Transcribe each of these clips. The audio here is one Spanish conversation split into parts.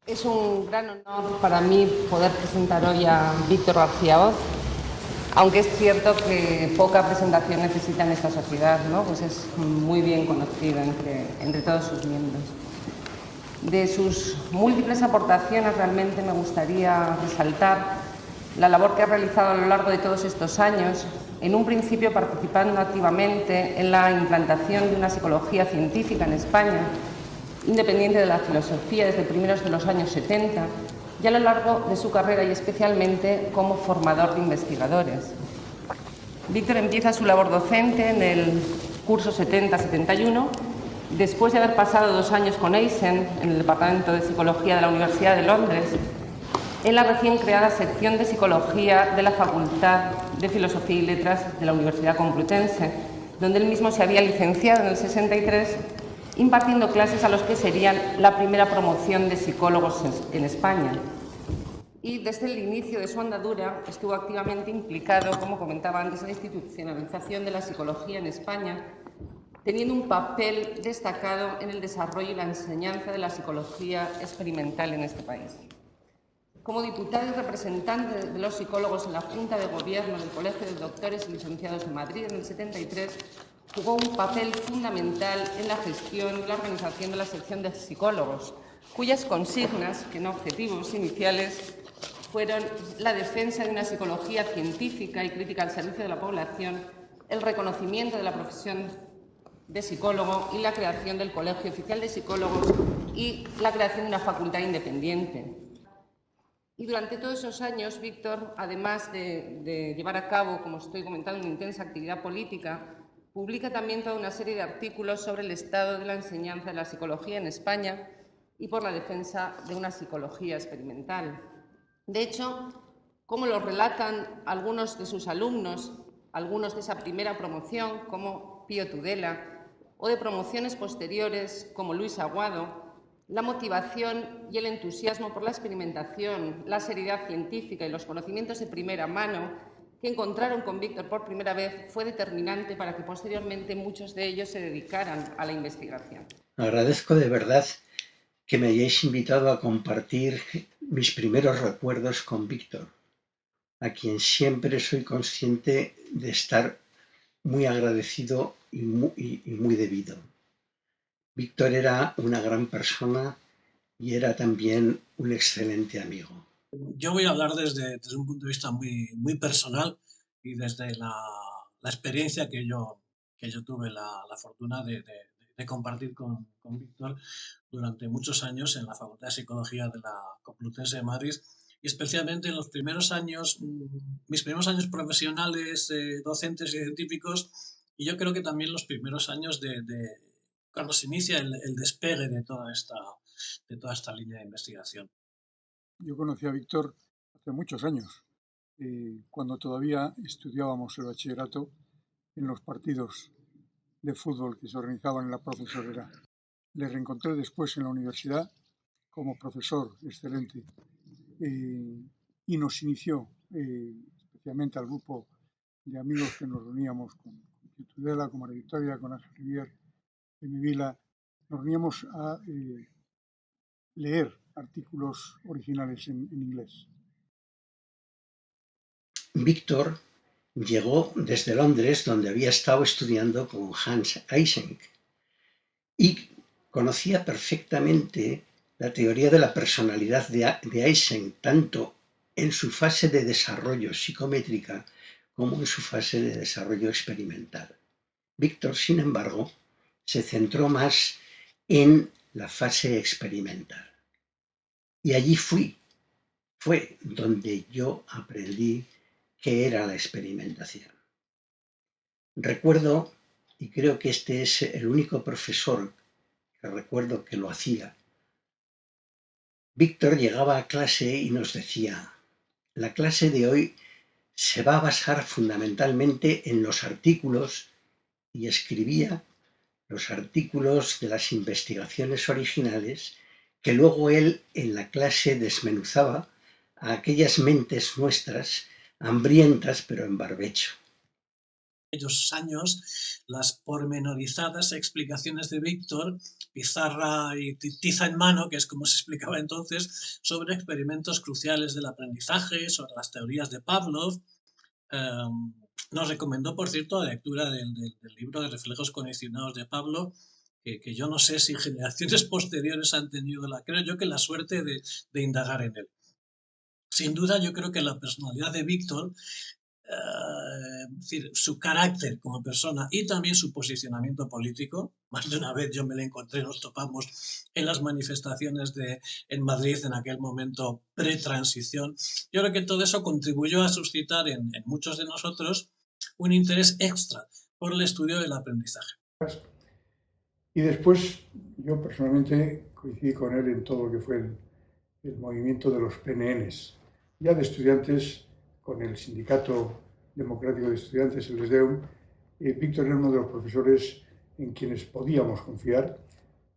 Es un gran honor para mí poder presentar hoy a Víctor García Hoz, aunque es cierto que poca presentación necesita en esta sociedad, ¿no? Pues es muy bien conocido entre todos sus miembros. De sus múltiples aportaciones realmente me gustaría resaltar la labor que ha realizado a lo largo de todos estos años, en un principio participando activamente en la implantación de una psicología científica en España, independiente de la filosofía desde primeros de los años 70 y a lo largo de su carrera y especialmente como formador de investigadores. Víctor empieza su labor docente en el curso 70-71, después de haber pasado 2 años con Eisen en el Departamento de Psicología de la Universidad de Londres, en la recién creada sección de Psicología de la Facultad de Filosofía y Letras de la Universidad Complutense, donde él mismo se había licenciado en el 63, impartiendo clases a los que serían la primera promoción de psicólogos en España. Y desde el inicio de su andadura estuvo activamente implicado, como comentaba antes, en la institucionalización de la psicología en España, teniendo un papel destacado en el desarrollo y la enseñanza de la psicología experimental en este país. Como diputado y representante de los psicólogos en la Junta de Gobierno del Colegio de Doctores y Licenciados de Madrid en el 73, jugó un papel fundamental en la gestión y la organización de la sección de psicólogos, cuyas consignas, que no objetivos iniciales, fueron la defensa de una psicología científica y crítica al servicio de la población, el reconocimiento de la profesión de psicólogo y la creación del Colegio Oficial de Psicólogos y la creación de una facultad independiente. Y durante todos esos años, Víctor, además de llevar a cabo, como estoy comentando, una intensa actividad política, publica también toda una serie de artículos sobre el estado de la enseñanza de la psicología en España y por la defensa de una psicología experimental. De hecho, como lo relatan algunos de sus alumnos, algunos de esa primera promoción, como Pío Tudela, o de promociones posteriores, como Luis Aguado, la motivación y el entusiasmo por la experimentación, la seriedad científica y los conocimientos de primera mano que encontraron con Víctor por primera vez fue determinante para que posteriormente muchos de ellos se dedicaran a la investigación. Agradezco de verdad que me hayáis invitado a compartir mis primeros recuerdos con Víctor, a quien siempre soy consciente de estar muy agradecido y muy debido. Víctor era una gran persona y era también un excelente amigo. Yo voy a hablar desde un punto de vista muy personal y desde la experiencia que yo tuve la fortuna de compartir con Víctor durante muchos años en la Facultad de Psicología de la Complutense de Madrid y especialmente en los primeros años, mis primeros años profesionales, docentes y científicos, y yo creo que también los primeros años de cuando se inicia el despegue de toda esta línea de investigación. Yo conocí a Víctor hace muchos años, cuando todavía estudiábamos el bachillerato en los partidos de fútbol que se organizaban en la profesorera. Le reencontré después en la universidad como profesor excelente y nos inició, especialmente al grupo de amigos que nos reuníamos con Tudela, con María Victoria, con Ángel Rivier, en mi vila, nos reuníamos a leer artículos originales en inglés. Víctor llegó desde Londres, donde había estado estudiando con Hans Eysenck, y conocía perfectamente la teoría de la personalidad de Eysenck, tanto en su fase de desarrollo psicométrica como en su fase de desarrollo experimental. Víctor, sin embargo, se centró más en la fase experimental. Y allí fue donde yo aprendí qué era la experimentación. Recuerdo, y creo que este es el único profesor que recuerdo que lo hacía, Víctor llegaba a clase y nos decía: la clase de hoy se va a basar fundamentalmente en los artículos, y escribía los artículos de las investigaciones originales que luego él en la clase desmenuzaba a aquellas mentes nuestras hambrientas pero en barbecho. aquellos años las pormenorizadas explicaciones de Víctor, pizarra y tiza en mano, que es como se explicaba entonces, sobre experimentos cruciales del aprendizaje, sobre las teorías de Pavlov. Nos recomendó, por cierto, la lectura del libro de Reflejos condicionados de Pavlov, que yo no sé si generaciones posteriores han tenido creo yo que la suerte de indagar en él. Sin duda, yo creo que la personalidad de Víctor, es decir, su carácter como persona y también su posicionamiento político, más de una vez yo me lo encontré, nos topamos en las manifestaciones en Madrid en aquel momento pre-transición. Yo creo que todo eso contribuyó a suscitar en muchos de nosotros un interés extra por el estudio del aprendizaje. Y después yo personalmente coincidí con él en todo lo que fue el movimiento de los PNNs, ya de estudiantes con el Sindicato Democrático de Estudiantes, el SDEUM. Víctor era uno de los profesores en quienes podíamos confiar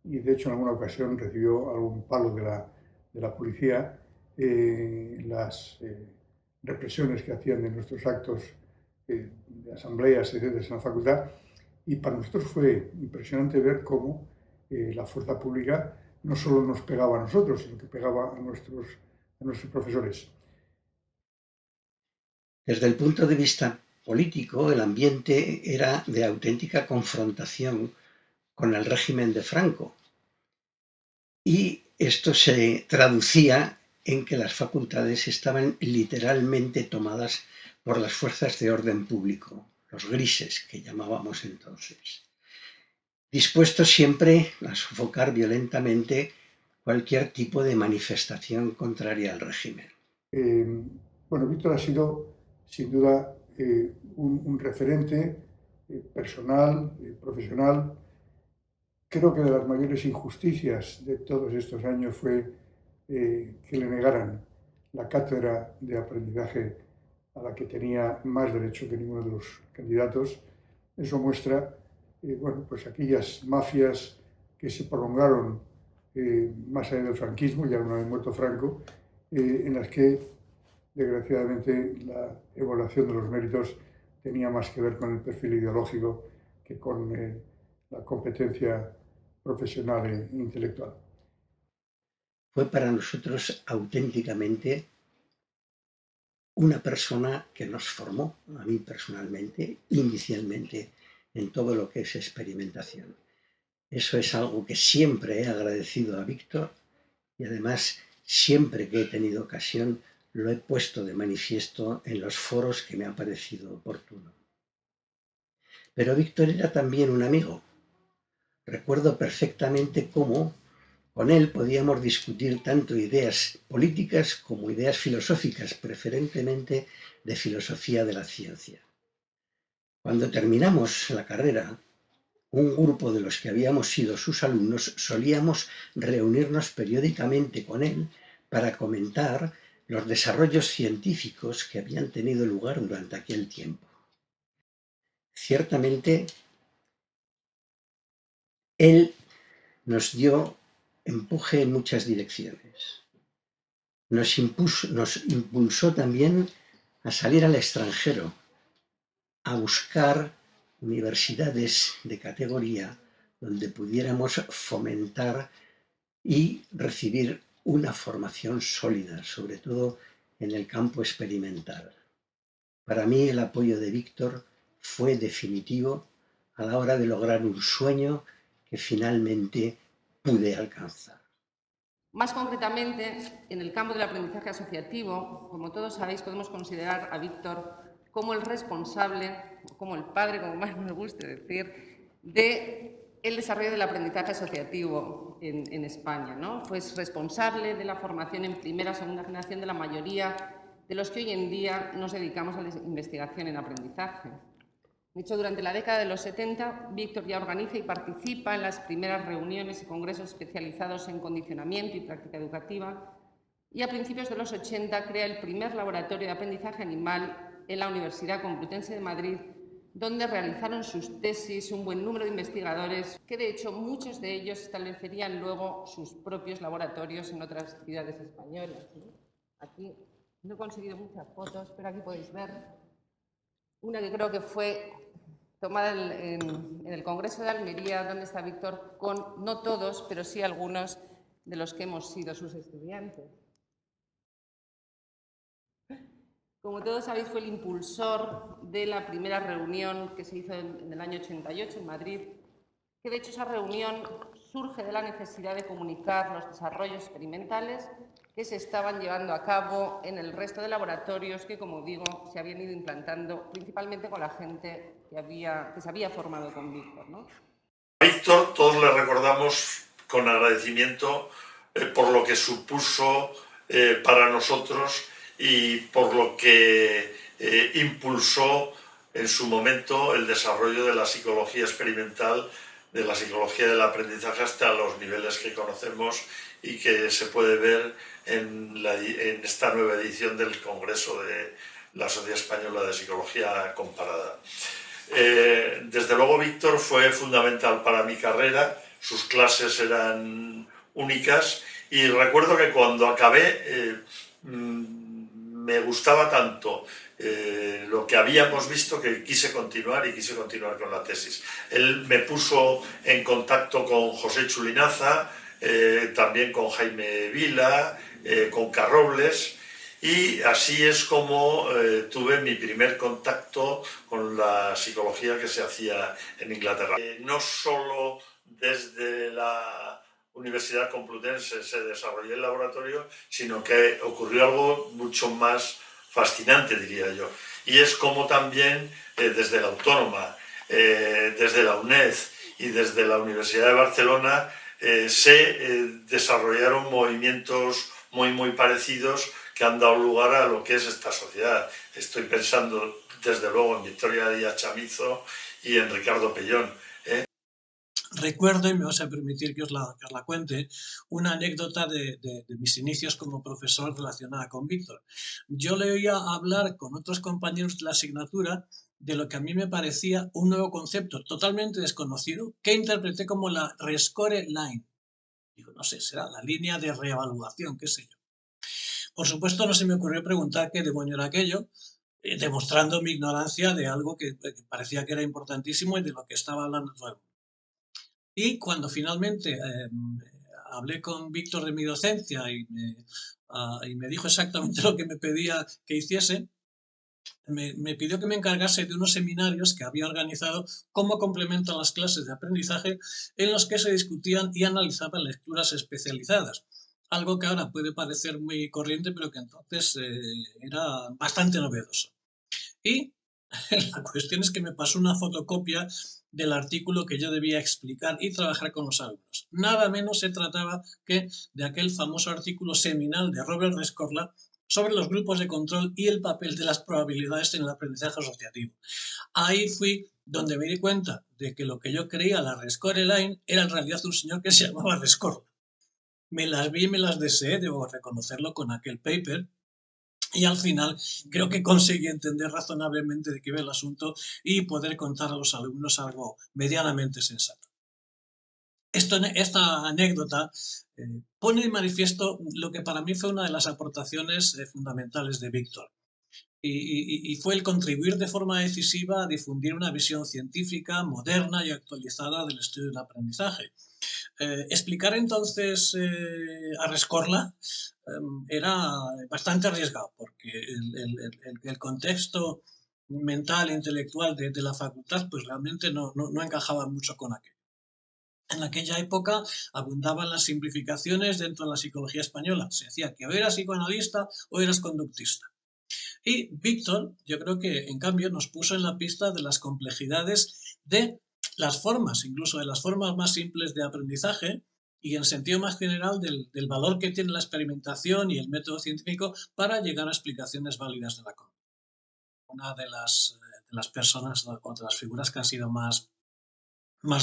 y de hecho en alguna ocasión recibió algún palo de la policía, las represiones que hacían de nuestros actos de asambleas, etcétera, en la facultad. Y para nosotros fue impresionante ver cómo la fuerza pública no solo nos pegaba a nosotros, sino que pegaba a nuestros profesores. Desde el punto de vista político, el ambiente era de auténtica confrontación con el régimen de Franco. Y esto se traducía en que las facultades estaban literalmente tomadas por las fuerzas de orden público, los grises que llamábamos entonces, dispuestos siempre a sofocar violentamente cualquier tipo de manifestación contraria al régimen. Bueno, Víctor ha sido sin duda un referente personal, profesional. Creo que de las mayores injusticias de todos estos años fue que le negaran la cátedra de aprendizaje a la que tenía más derecho que ninguno de los candidatos. Eso muestra bueno, pues aquellas mafias que se prolongaron más allá del franquismo, ya una vez muerto Franco, en las que desgraciadamente la evaluación de los méritos tenía más que ver con el perfil ideológico que con la competencia profesional e intelectual. Fue para nosotros auténticamente una persona que nos formó, a mí personalmente, inicialmente, en todo lo que es experimentación. Eso es algo que siempre he agradecido a Víctor y además siempre que he tenido ocasión lo he puesto de manifiesto en los foros que me ha parecido oportuno. Pero Víctor era también un amigo. Recuerdo perfectamente cómo con él podíamos discutir tanto ideas políticas como ideas filosóficas, preferentemente de filosofía de la ciencia. Cuando terminamos la carrera, un grupo de los que habíamos sido sus alumnos solíamos reunirnos periódicamente con él para comentar los desarrollos científicos que habían tenido lugar durante aquel tiempo. Ciertamente, él nos dio empuje en muchas direcciones. Nos impulsó también a salir al extranjero, a buscar universidades de categoría donde pudiéramos fomentar y recibir una formación sólida, sobre todo en el campo experimental. Para mí el apoyo de Víctor fue definitivo a la hora de lograr un sueño que finalmente pude alcanzar. Más concretamente, en el campo del aprendizaje asociativo, como todos sabéis, podemos considerar a Víctor como el responsable, como el padre, como más me gusta decir, del desarrollo del aprendizaje asociativo en España, ¿no? Fue responsable de la formación en primera o segunda generación de la mayoría de los que hoy en día nos dedicamos a la investigación en aprendizaje. De hecho, durante la década de los 70, Víctor ya organiza y participa en las primeras reuniones y congresos especializados en condicionamiento y práctica educativa, y a principios de los 80 crea el primer laboratorio de aprendizaje animal en la Universidad Complutense de Madrid, donde realizaron sus tesis un buen número de investigadores, que de hecho muchos de ellos establecerían luego sus propios laboratorios en otras ciudades españolas. Aquí no he conseguido muchas fotos, pero aquí podéis ver una que creo que fue tomada en el Congreso de Almería, donde está Víctor, con no todos, pero sí algunos de los que hemos sido sus estudiantes. Como todos sabéis, fue el impulsor de la primera reunión que se hizo en el año 88 en Madrid, que de hecho esa reunión surge de la necesidad de comunicar los desarrollos experimentales que se estaban llevando a cabo en el resto de laboratorios que, como digo, se habían ido implantando principalmente con la gente que se había formado con Víctor, ¿no? A Víctor todos le recordamos con agradecimiento por lo que supuso para nosotros y por lo que impulsó en su momento el desarrollo de la psicología experimental, de la psicología del aprendizaje hasta los niveles que conocemos y que se puede ver en esta nueva edición del Congreso de la Sociedad Española de Psicología Comparada. Desde luego Víctor fue fundamental para mi carrera, sus clases eran únicas y recuerdo que cuando acabé me gustaba tanto lo que habíamos visto que quise continuar con la tesis. Él me puso en contacto con José Chulinaza, también con Jaime Vila, con Carrobles, y así es como tuve mi primer contacto con la psicología que se hacía en Inglaterra. No solo desde la Universidad Complutense se desarrolló el laboratorio, sino que ocurrió algo mucho más fascinante, diría yo. Y es como también desde la Autónoma, desde la UNED y desde la Universidad de Barcelona se desarrollaron movimientos muy parecidos que han dado lugar a lo que es esta sociedad. Estoy pensando desde luego en Victoria Díaz Chamizo y en Ricardo Pellón. Recuerdo, y me vas a permitir que os la cuente, una anécdota de mis inicios como profesor relacionada con Víctor. Yo le oía hablar con otros compañeros de la asignatura de lo que a mí me parecía un nuevo concepto totalmente desconocido que interpreté como la rescore line. Digo, no sé, será la línea de reevaluación, qué sé yo. Por supuesto, no se me ocurrió preguntar qué demonio era aquello, demostrando mi ignorancia de algo que parecía que era importantísimo y de lo que estaba hablando todo el mundo. Y cuando finalmente hablé con Víctor de mi docencia y me dijo exactamente lo que me pedía que hiciese, me pidió que me encargase de unos seminarios que había organizado como complemento a las clases de aprendizaje en los que se discutían y analizaban lecturas especializadas. Algo que ahora puede parecer muy corriente, pero que entonces era bastante novedoso. Y la cuestión es que me pasó una fotocopia del artículo que yo debía explicar y trabajar con los alumnos. Nada menos se trataba que de aquel famoso artículo seminal de Robert Rescorla sobre los grupos de control y el papel de las probabilidades en el aprendizaje asociativo. Ahí fui donde me di cuenta de que lo que yo creía la Rescore Line era en realidad un señor que se llamaba Rescorla. Me las vi y me las deseé, debo reconocerlo, con aquel paper. Y al final creo que conseguí entender razonablemente de qué iba el asunto y poder contar a los alumnos algo medianamente sensato. Esta anécdota pone en manifiesto lo que para mí fue una de las aportaciones fundamentales de Víctor. Y fue el contribuir de forma decisiva a difundir una visión científica, moderna y actualizada del estudio del aprendizaje. Explicar entonces a Rescorla era bastante arriesgado, porque el contexto mental e intelectual de la facultad pues realmente no encajaba mucho con aquello. En aquella época abundaban las simplificaciones dentro de la psicología española. Se decía que o eras psicoanalista o eras conductista. Y Víctor, yo creo que en cambio nos puso en la pista de las complejidades de las formas, incluso de las formas más simples de aprendizaje y en sentido más general del valor que tiene la experimentación y el método científico para llegar a explicaciones válidas de la conducta. Una de las personas o de las figuras que han sido más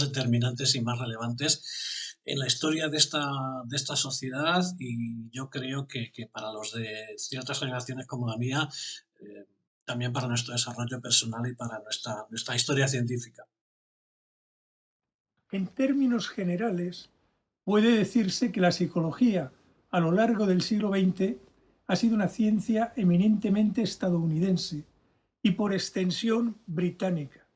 determinantes y más relevantes en la historia de esta sociedad, y yo creo que para los de ciertas generaciones como la mía, también para nuestro desarrollo personal y para nuestra historia científica. En términos generales, puede decirse que la psicología a lo largo del siglo XX ha sido una ciencia eminentemente estadounidense y por extensión británica.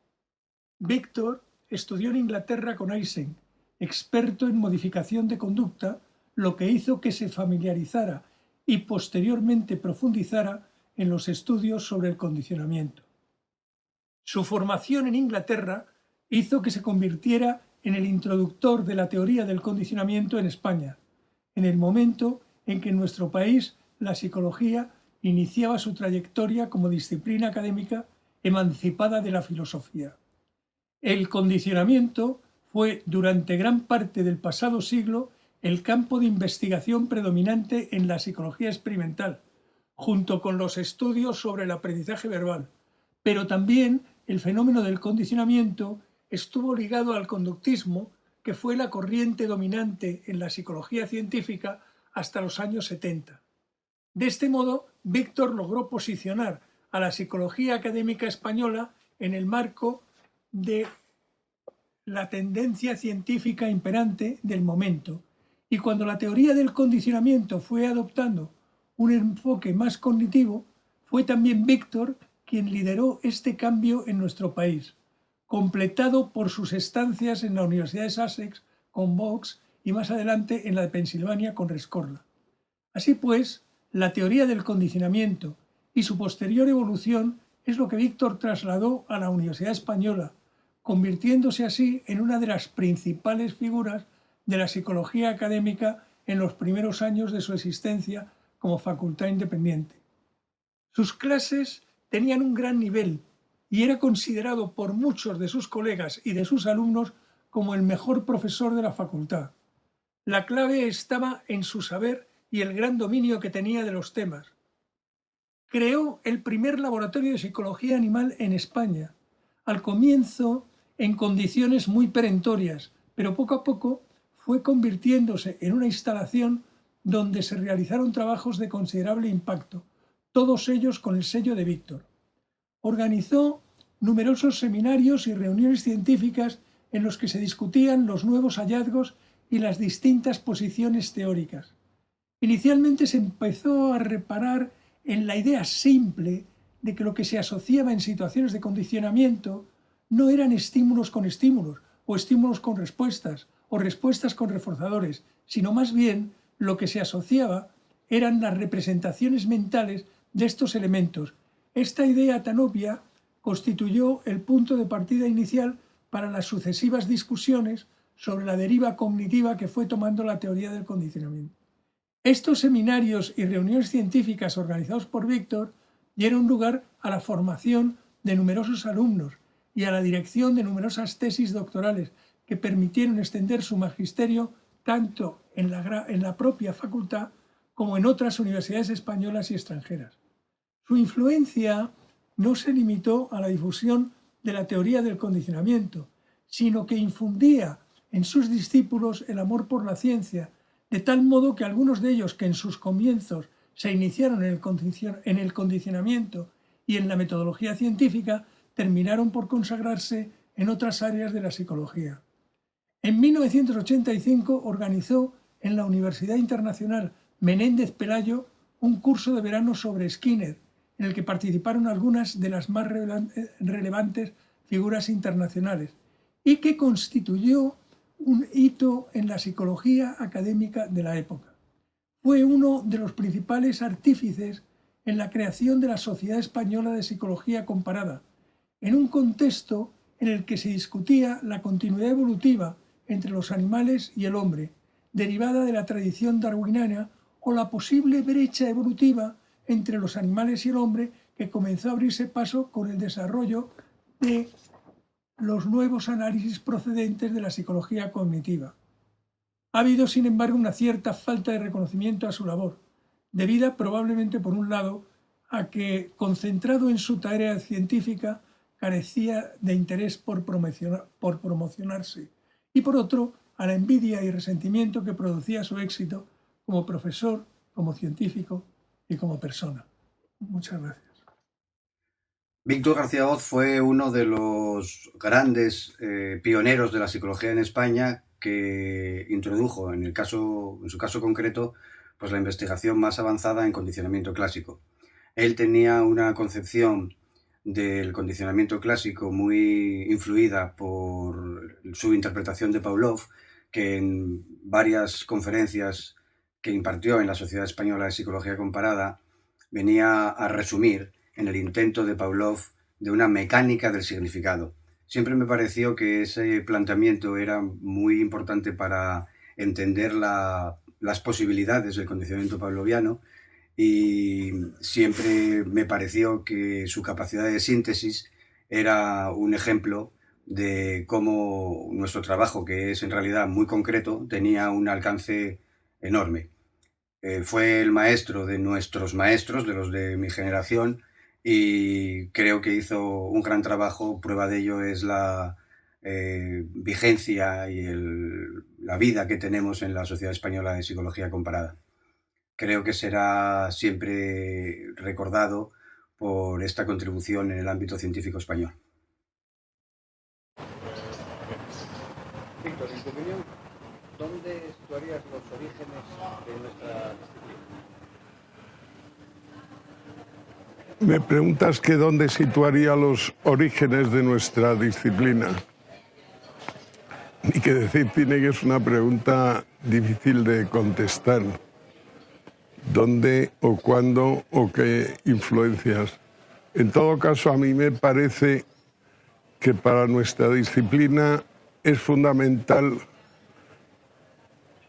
Víctor estudió en Inglaterra con Eysenck, experto en modificación de conducta, lo que hizo que se familiarizara y posteriormente profundizara en los estudios sobre el condicionamiento. Su formación en Inglaterra hizo que se convirtiera en el introductor de la teoría del condicionamiento en España, en el momento en que en nuestro país la psicología iniciaba su trayectoria como disciplina académica emancipada de la filosofía. El condicionamiento fue durante gran parte del pasado siglo el campo de investigación predominante en la psicología experimental, junto con los estudios sobre el aprendizaje verbal, pero también el fenómeno del condicionamiento estuvo ligado al conductismo, que fue la corriente dominante en la psicología científica hasta los años 70. De este modo, Víctor logró posicionar a la psicología académica española en el marco de la tendencia científica imperante del momento, y cuando la teoría del condicionamiento fue adoptando un enfoque más cognitivo, fue también Víctor quien lideró este cambio en nuestro país, completado por sus estancias en la Universidad de Sussex con Box y más adelante en la de Pensilvania con Rescorla. Así pues, la teoría del condicionamiento y su posterior evolución es lo que Víctor trasladó a la Universidad Española, convirtiéndose así en una de las principales figuras de la psicología académica en los primeros años de su existencia como facultad independiente. Sus clases tenían un gran nivel y era considerado por muchos de sus colegas y de sus alumnos como el mejor profesor de la facultad. La clave estaba en su saber y el gran dominio que tenía de los temas. Creó el primer laboratorio de psicología animal en España, al comienzo en condiciones muy perentorias, pero poco a poco fue convirtiéndose en una instalación donde se realizaron trabajos de considerable impacto, todos ellos con el sello de Víctor. Organizó numerosos seminarios y reuniones científicas en los que se discutían los nuevos hallazgos y las distintas posiciones teóricas. Inicialmente se empezó a reparar en la idea simple de que lo que se asociaba en situaciones de condicionamiento no eran estímulos con estímulos, o estímulos con respuestas, o respuestas con reforzadores, sino más bien lo que se asociaba eran las representaciones mentales de estos elementos. Esta idea tan obvia constituyó el punto de partida inicial para las sucesivas discusiones sobre la deriva cognitiva que fue tomando la teoría del condicionamiento. Estos seminarios y reuniones científicas organizados por Víctor dieron lugar a la formación de numerosos alumnos y a la dirección de numerosas tesis doctorales que permitieron extender su magisterio tanto en la propia facultad como en otras universidades españolas y extranjeras. Su influencia no se limitó a la difusión de la teoría del condicionamiento, sino que infundía en sus discípulos el amor por la ciencia, de tal modo que algunos de ellos que en sus comienzos se iniciaron en el condicionamiento y en la metodología científica, terminaron por consagrarse en otras áreas de la psicología. En 1985 organizó en la Universidad Internacional Menéndez Pelayo un curso de verano sobre Skinner, en el que participaron algunas de las más relevantes figuras internacionales y que constituyó un hito en la psicología académica de la época. Fue uno de los principales artífices en la creación de la Sociedad Española de Psicología Comparada, en un contexto en el que se discutía la continuidad evolutiva entre los animales y el hombre, derivada de la tradición darwiniana, o la posible brecha evolutiva entre los animales y el hombre que comenzó a abrirse paso con el desarrollo de los nuevos análisis procedentes de la psicología cognitiva. Ha habido, sin embargo, una cierta falta de reconocimiento a su labor, debida probablemente, por un lado, a que, concentrado en su tarea científica, carecía de interés por promocionarse, y por otro, a la envidia y resentimiento que producía su éxito como profesor, como científico y como persona. Muchas gracias. Víctor García Hoz fue uno de los grandes pioneros de la psicología en España, que introdujo, en su caso concreto, pues la investigación más avanzada en condicionamiento clásico. Él tenía una concepción del condicionamiento clásico, muy influida por su interpretación de Pavlov, que en varias conferencias que impartió en la Sociedad Española de Psicología Comparada venía a resumir en el intento de Pavlov de una mecánica del significado. Siempre me pareció que ese planteamiento era muy importante para entender las posibilidades del condicionamiento pavloviano, y siempre me pareció que su capacidad de síntesis era un ejemplo de cómo nuestro trabajo, que es en realidad muy concreto, tenía un alcance enorme. Fue el maestro de nuestros maestros, de los de mi generación, y creo que hizo un gran trabajo. Prueba de ello es la vigencia y la vida que tenemos en la Sociedad Española de Psicología Comparada. Creo que será siempre recordado por esta contribución en el ámbito científico español. Víctor, en tu opinión, ¿dónde situarías los orígenes de nuestra disciplina? Me preguntas que dónde situaría los orígenes de nuestra disciplina. Y que decir tiene que es una pregunta difícil de contestar. ¿Dónde o cuándo o qué influencias? En todo caso, a mí me parece que para nuestra disciplina es fundamental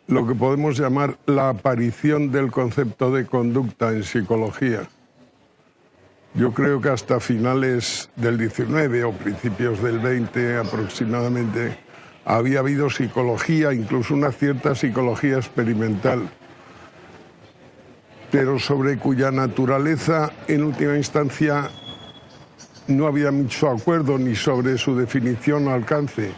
lo que podemos llamar la aparición del concepto de conducta en psicología. Yo creo que hasta finales del 19 o principios del 20 aproximadamente había habido psicología, incluso una cierta psicología experimental, pero sobre cuya naturaleza en última instancia no había mucho acuerdo ni sobre su definición o alcance.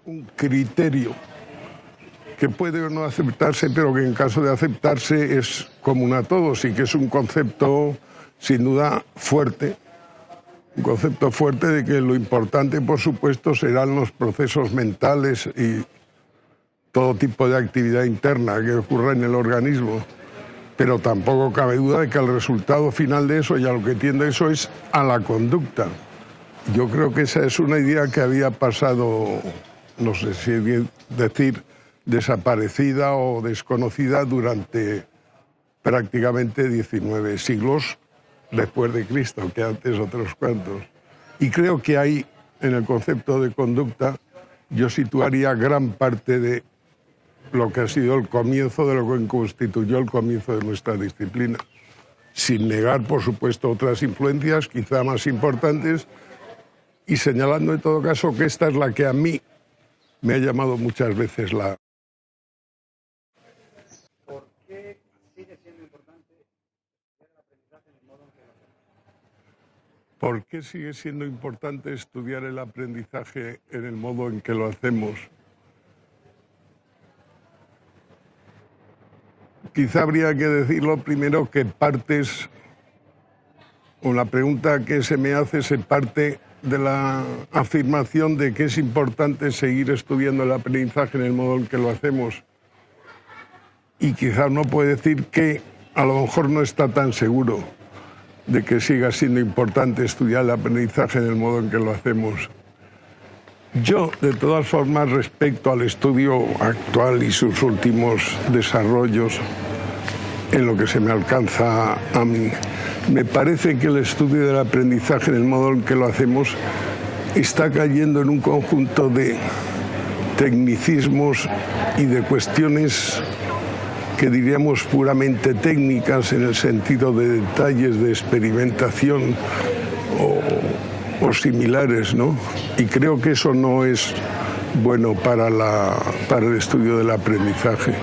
Un criterio que puede o no aceptarse, pero que en caso de aceptarse es común a todos y que es un concepto sin duda fuerte. Un concepto fuerte de que lo importante, por supuesto, serán los procesos mentales y todo tipo de actividad interna que ocurra en el organismo. Pero tampoco cabe duda de que el resultado final de eso y a lo que tiende eso es a la conducta. Yo creo que esa es una idea que había pasado, no sé si decir, desaparecida o desconocida durante prácticamente 19 siglos después de Cristo, que antes otros cuantos. Y creo que ahí, en el concepto de conducta, yo situaría gran parte de lo que ha sido el comienzo de lo que constituyó el comienzo de nuestra disciplina. Sin negar, por supuesto, otras influencias, quizá más importantes, y señalando en todo caso que esta es la que a mí me ha llamado muchas veces la... ¿Por qué sigue siendo importante estudiar el aprendizaje en el modo en que lo hacemos? ¿Por qué sigue siendo importante estudiar el aprendizaje en el modo en que lo hacemos? Quizá habría que decirlo primero que partes, o la pregunta que se me hace se parte de la afirmación de que es importante seguir estudiando el aprendizaje en el modo en que lo hacemos. Y quizá uno puede decir que a lo mejor no está tan seguro de que siga siendo importante estudiar el aprendizaje en el modo en que lo hacemos. Yo, de todas formas, respecto al estudio actual y sus últimos desarrollos, en lo que se me alcanza a mí, me parece que el estudio del aprendizaje en el modo en que lo hacemos está cayendo en un conjunto de tecnicismos y de cuestiones que diríamos puramente técnicas en el sentido de detalles de experimentación o similares, ¿no? Y creo que eso no es bueno para el estudio del aprendizaje.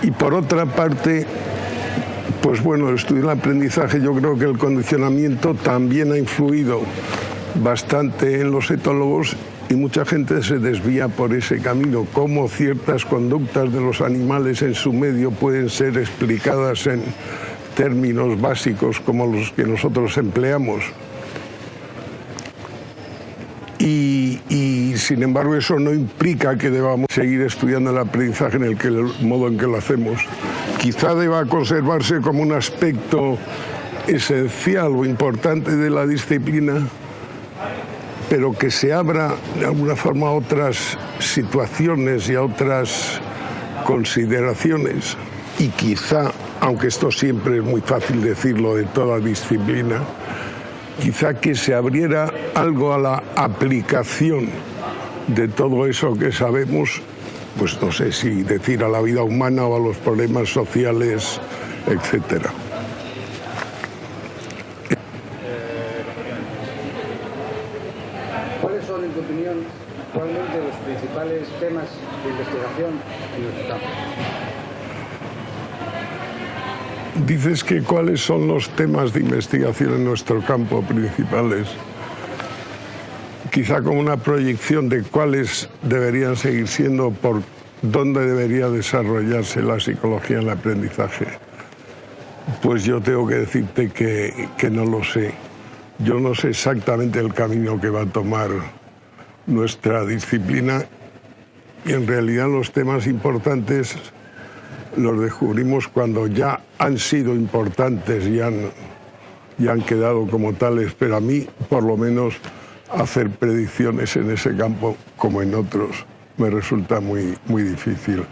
Y por otra parte, pues bueno, el estudio del aprendizaje, yo creo que el condicionamiento también ha influido bastante en los etólogos y mucha gente se desvía por ese camino, cómo ciertas conductas de los animales en su medio pueden ser explicadas en términos básicos como los que nosotros empleamos. Y sin embargo eso no implica que debamos seguir estudiando el aprendizaje en el modo en que lo hacemos. Quizá deba conservarse como un aspecto esencial o importante de la disciplina, pero que se abra de alguna forma a otras situaciones y a otras consideraciones. Y quizá, aunque esto siempre es muy fácil decirlo de toda disciplina, quizá que se abriera algo a la aplicación de todo eso que sabemos, pues no sé si decir a la vida humana o a los problemas sociales, etcétera. ¿Cuáles son, en tu opinión, actualmente los principales temas de investigación en nuestro campo? Dices que cuáles son los temas de investigación en nuestro campo principales. Quizá como una proyección de cuáles deberían seguir siendo, por dónde debería desarrollarse la psicología en el aprendizaje. Pues yo tengo que decirte que no lo sé. Yo no sé exactamente el camino que va a tomar nuestra disciplina y en realidad los temas importantes los descubrimos cuando ya han sido importantes y han quedado como tales, pero a mí, por lo menos, hacer predicciones en ese campo, como en otros, me resulta muy, muy difícil.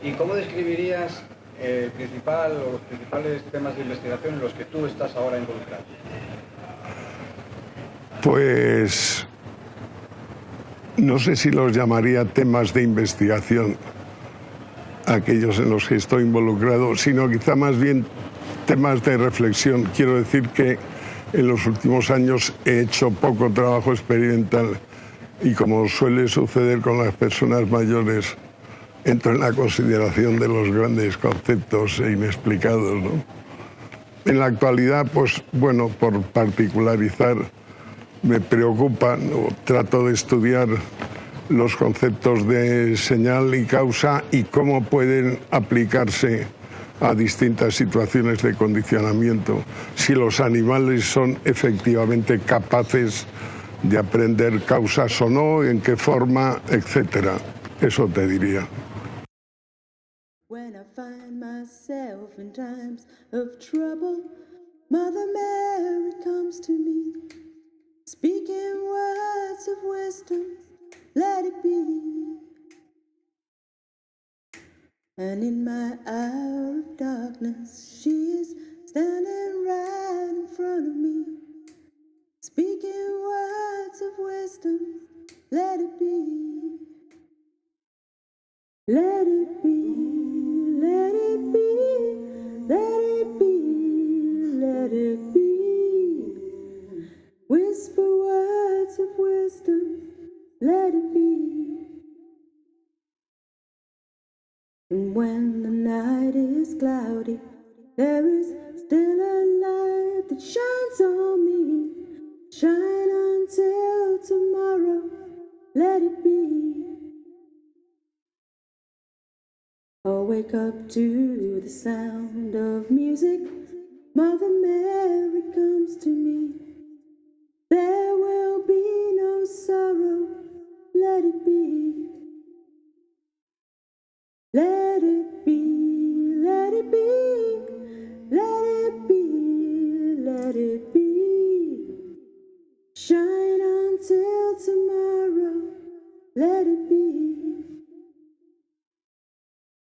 ¿Y cómo describirías el principal o los principales temas de investigación en los que tú estás ahora involucrado? Pues no sé si los llamaría temas de investigación, aquellos en los que estoy involucrado, sino quizá más bien temas de reflexión. Quiero decir que en los últimos años he hecho poco trabajo experimental y, como suele suceder con las personas mayores, entro en la consideración de los grandes conceptos e inexplicados, ¿no? En la actualidad, pues bueno, por particularizar, me preocupan o trato de estudiar los conceptos de señal y causa y cómo pueden aplicarse a distintas situaciones de condicionamiento, si los animales son efectivamente capaces de aprender causas o no, en qué forma, etcétera. Eso te diría. When I find myself in times of trouble, Mother Mary comes to me, speaking words of wisdom, let it be. And in my hour of darkness, she is standing right in front of me, speaking words of wisdom, let it be. Let it be, let it be, let it be, let it be. Whisper words of wisdom, let it be. And when the night is cloudy, there is still a light that shines on me. Shine until tomorrow, let it be. I'll wake up to the sound of music. Mother Mary comes to me. There will be no sorrow, let it be.